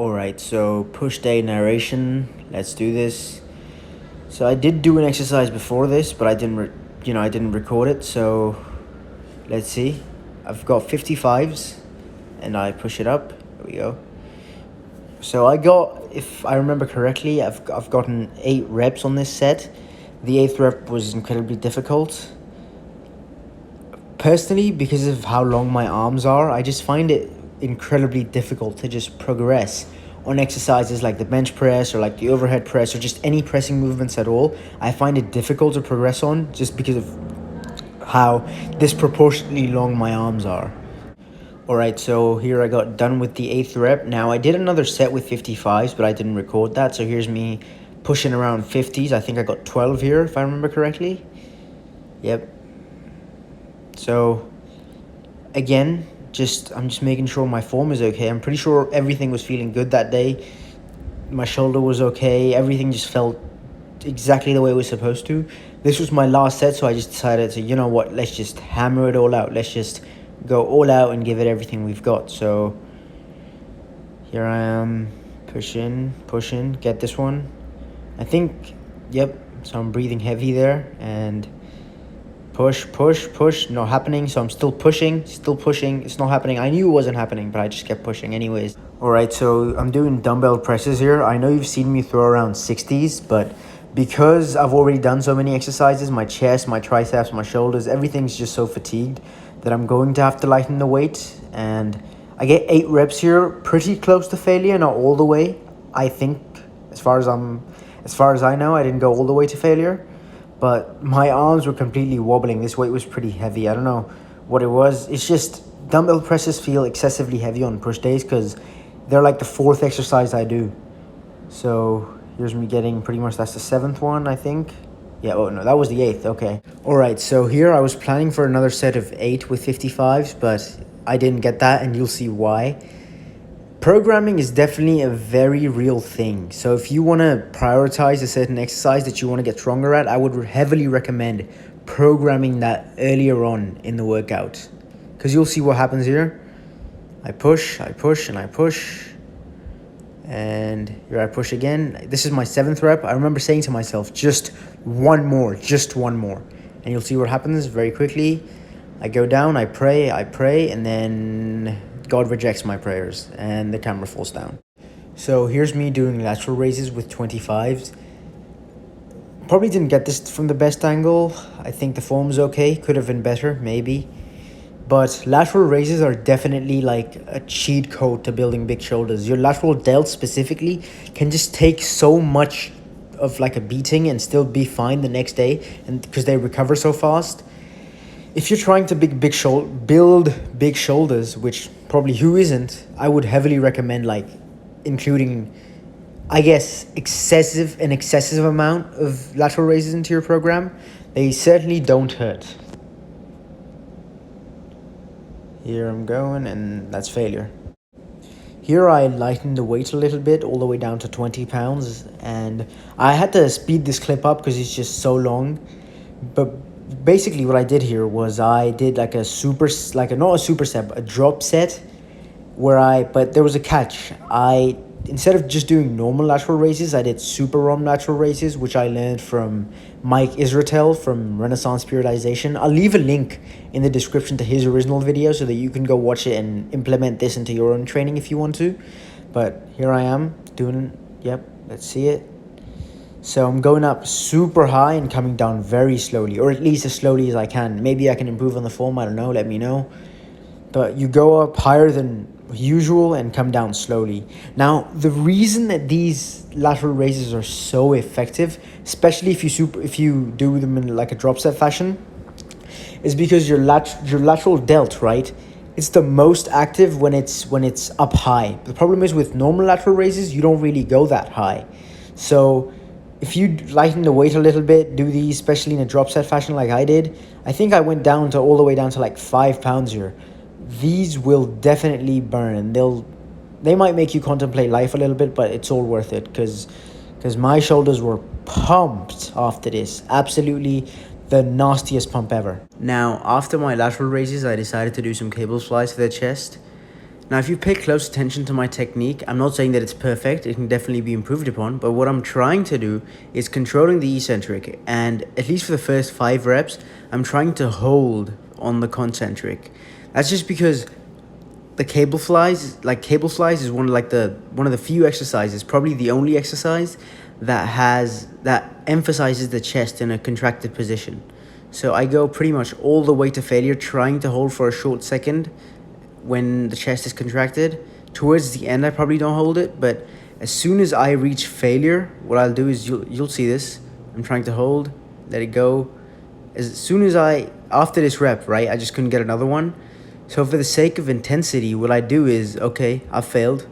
Alright, so push day narration. Let's do this. So I did do an exercise before this, but I didn't record it. So let's see. I've got 55s, and I push it up. There we go. So I got, if I remember correctly, I've gotten 8 reps on this set. The 8th rep was incredibly difficult. Personally, because of how long my arms are, I just find it incredibly difficult to just progress on exercises like the bench press or like the overhead press or just any pressing movements at all. I find it difficult to progress on just because of how disproportionately long my arms are. Alright, so here I got done with the 8th rep. Now I did another set with 55s, but I didn't record that. So here's me pushing around 50s. I think I got 12 here, if I remember correctly. Yep. So again, I'm just making sure my form is okay. I'm pretty sure everything was feeling good that day. My shoulder was okay. Everything just felt exactly the way it was supposed to. This was my last set, so I just decided to, you know what, let's just hammer it all out. Let's just go all out and give it everything we've got. So here I am, pushing, get this one. I think, yep, so I'm breathing heavy there, and push, not happening. So I'm still pushing, it's not happening. I knew it wasn't happening, but I just kept pushing anyways. Alright, so I'm doing dumbbell presses here. I know you've seen me throw around 60s, but because I've already done so many exercises, my chest, my triceps, my shoulders, everything's just so fatigued that I'm going to have to lighten the weight. And I get 8 reps here, pretty close to failure, not all the way. I think, as far as I know, I didn't go all the way to failure. But my arms were completely wobbling. This weight was pretty heavy. I don't know what it was. It's just dumbbell presses feel excessively heavy on push days because they're like the 4th exercise I do. So here's me getting pretty much, that's the 7th one, I think. Yeah, oh no, that was the 8th, okay. Alright, so here I was planning for another set of 8 with 55s, but I didn't get that, and you'll see why. Programming is definitely a very real thing. So if you want to prioritize a certain exercise that you want to get stronger at, I would heavily recommend programming that earlier on in the workout. Because you'll see what happens here. I push, and I push. And here I push again. This is my 7th rep. I remember saying to myself, just one more. And you'll see what happens very quickly. I go down, I pray, and then God rejects my prayers and the camera falls down. So here's me doing lateral raises with 25s. Probably didn't get this from the best angle. I think the form's okay. Could have been better, maybe. But lateral raises are definitely like a cheat code to building big shoulders. Your lateral delts specifically can just take so much of like a beating and still be fine the next day, and because they recover so fast. If you're trying to build big shoulders, which probably who isn't, I would heavily recommend like including, I guess, an excessive amount of lateral raises into your program. They certainly don't hurt. Here I'm going, and that's failure. Here I lightened the weight a little bit, all the way down to 20 pounds, and I had to speed this clip up because it's just so long. But basically what I did here was I did like not a superset, a drop set, but there was a catch. Instead of just doing normal lateral raises, I did super ROM lateral raises, which I learned from Mike Israetel from Renaissance Periodization. I'll leave a link in the description to his original video so that you can go watch it and implement this into your own training if you want to. But here I am doing, yep, let's see it. So I'm going up super high and coming down very slowly, or at least as slowly as I can. Maybe I can improve on the form, I don't know, let me know. But you go up higher than usual and come down slowly. Now, the reason that these lateral raises are so effective, especially if you do them in like a drop set fashion, is because your lateral delt, right? It's the most active when it's up high. The problem is with normal lateral raises, you don't really go that high. So if you lighten the weight a little bit, do these, especially in a drop set fashion like I did, I think I went all the way down to like 5 pounds here. These will definitely burn. They might make you contemplate life a little bit, but it's all worth it because my shoulders were pumped after this. Absolutely the nastiest pump ever. Now, after my lateral raises, I decided to do some cable flies for the chest. Now, if you pay close attention to my technique, I'm not saying that it's perfect, it can definitely be improved upon, but what I'm trying to do is controlling the eccentric, and at least for the first 5 reps, I'm trying to hold on the concentric. That's just because the cable flies is one of the few exercises, probably the only exercise that emphasizes the chest in a contracted position. So I go pretty much all the way to failure, trying to hold for a short second when the chest is contracted. Towards the end, I probably don't hold it, but as soon as I reach failure, what I'll do is you'll see this. I'm trying to hold, let it go. As soon as after this rep, right, I just couldn't get another one. So for the sake of intensity, what I do is, okay, I've failed.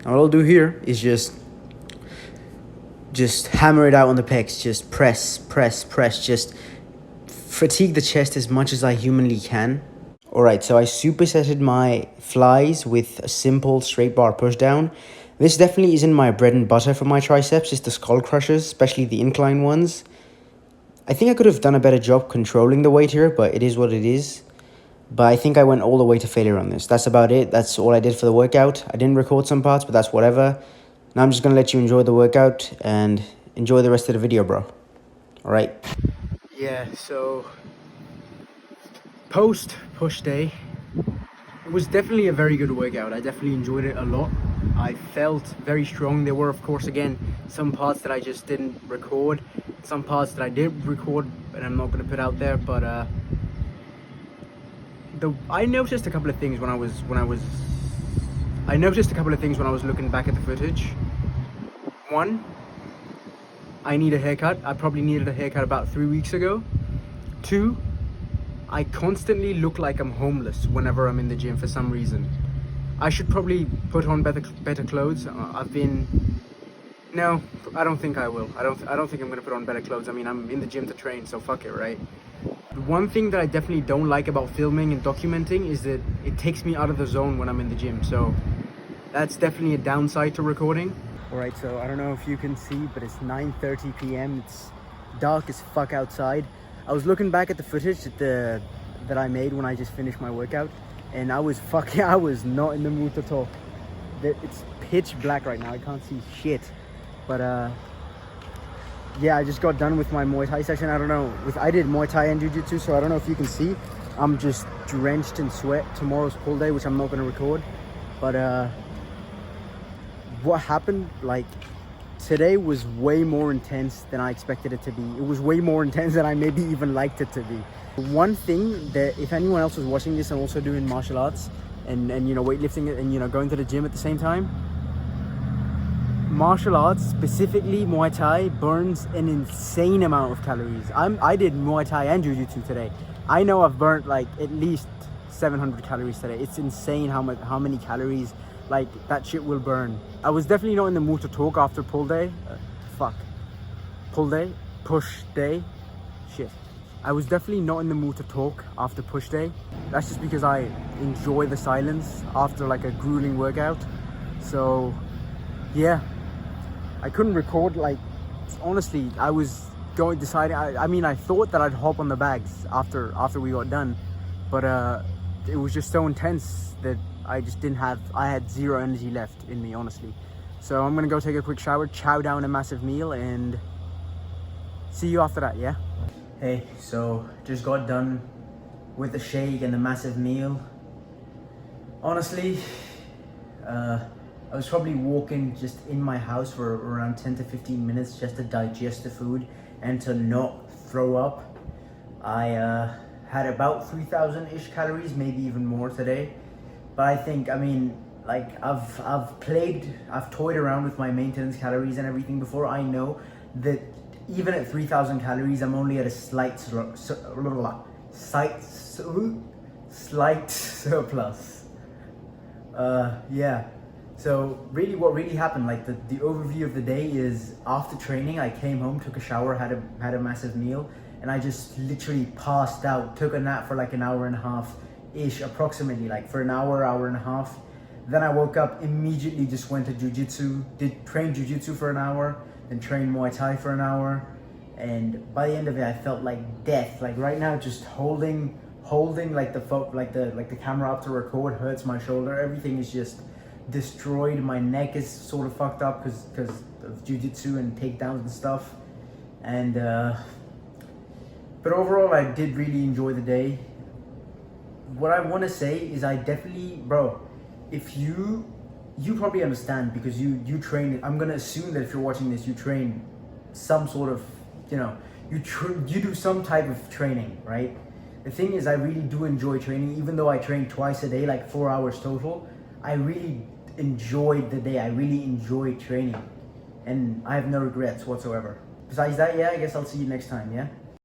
All I'll do here is just hammer it out on the pecs. Just press, just fatigue the chest as much as I humanly can. Alright, so I supersetted my flies with a simple straight bar push down. This definitely isn't my bread and butter for my triceps, it's the skull crushers, especially the incline ones. I think I could have done a better job controlling the weight here, but it is what it is. But I think I went all the way to failure on this. That's about it. That's all I did for the workout. I didn't record some parts, but that's whatever. Now I'm just going to let you enjoy the workout and enjoy the rest of the video, bro. Alright. Yeah, so post push day, it was definitely a very good workout. I definitely enjoyed it a lot. I felt very strong. There were, of course, again, some parts that I just didn't record, some parts that I did record and I'm not going to put out there, but I noticed a couple of things when I was looking back at the footage. One, I need a haircut. I probably needed a haircut about 3 weeks ago. 2, I constantly look like I'm homeless whenever I'm in the gym for some reason. I should probably put on better clothes. No, I don't think I will. I don't think I'm gonna put on better clothes. I mean, I'm in the gym to train, so fuck it, right? The one thing that I definitely don't like about filming and documenting is that it takes me out of the zone when I'm in the gym. So that's definitely a downside to recording. All right, so I don't know if you can see, but it's 9:30 p.m. It's dark as fuck outside. I was looking back at the footage that I made when I just finished my workout, and I was not in the mood to talk. It's pitch black right now. I can't see shit. But yeah, I just got done with my Muay Thai session. I don't know, I did Muay Thai and Jiu-Jitsu, so I don't know if you can see. I'm just drenched in sweat. Tomorrow's pull day, which I'm not going to record. But what happened, like, today was way more intense than I expected it to be. It was way more intense than I maybe even liked it to be. One thing that, if anyone else was watching this and also doing martial arts and you know, weightlifting and, you know, going to the gym at the same time, martial arts, specifically Muay Thai, burns an insane amount of calories. I did Muay Thai and Jiu-Jitsu today. I know I've burnt like at least 700 calories today. It's insane how many calories like that shit will burn. I was definitely not in the mood to talk after pull day. Push day. Shit. I was definitely not in the mood to talk after push day. That's just because I enjoy the silence after like a grueling workout. So yeah, I couldn't record. Like, honestly, I was deciding. I mean, I thought that I'd hop on the bags after we got done, but it was just so intense that I had zero energy left in me, honestly. So I'm gonna go take a quick shower, chow down a massive meal, and see you after that, yeah? Hey, so just got done with the shake and the massive meal. Honestly, I was probably walking just in my house for around 10 to 15 minutes just to digest the food and to not throw up. I had about 3,000-ish calories, maybe even more today. But I think, I mean, like, I've toyed around with my maintenance calories and everything before. I know that even at 3,000 calories, I'm only at a slight surplus. Yeah. So really, what really happened, like the overview of the day is, after training, I came home, took a shower, had a massive meal, and I just literally passed out, took a nap for like an hour and a half-ish, approximately, like for an hour and a half. Then I woke up, immediately just went to Jiu-Jitsu, trained Jiu-Jitsu for an hour, then trained Muay Thai for an hour. And by the end of it, I felt like death. Like right now, just holding holding like the camera up to record hurts my shoulder. Everything is just destroyed. My neck is sort of fucked up because of jiu-jitsu and takedowns and stuff. And but overall, I did really enjoy the day. What I want to say is I definitely, bro, if you probably understand because you train. I'm gonna assume that if you're watching this, you train some sort of, you know, you do some type of training, right? The thing is, I really do enjoy training, even though I train twice a day, like 4 hours total. I really enjoyed the day. I really enjoyed training, and I have no regrets whatsoever. Besides that, yeah, I guess I'll see you next time. Yeah.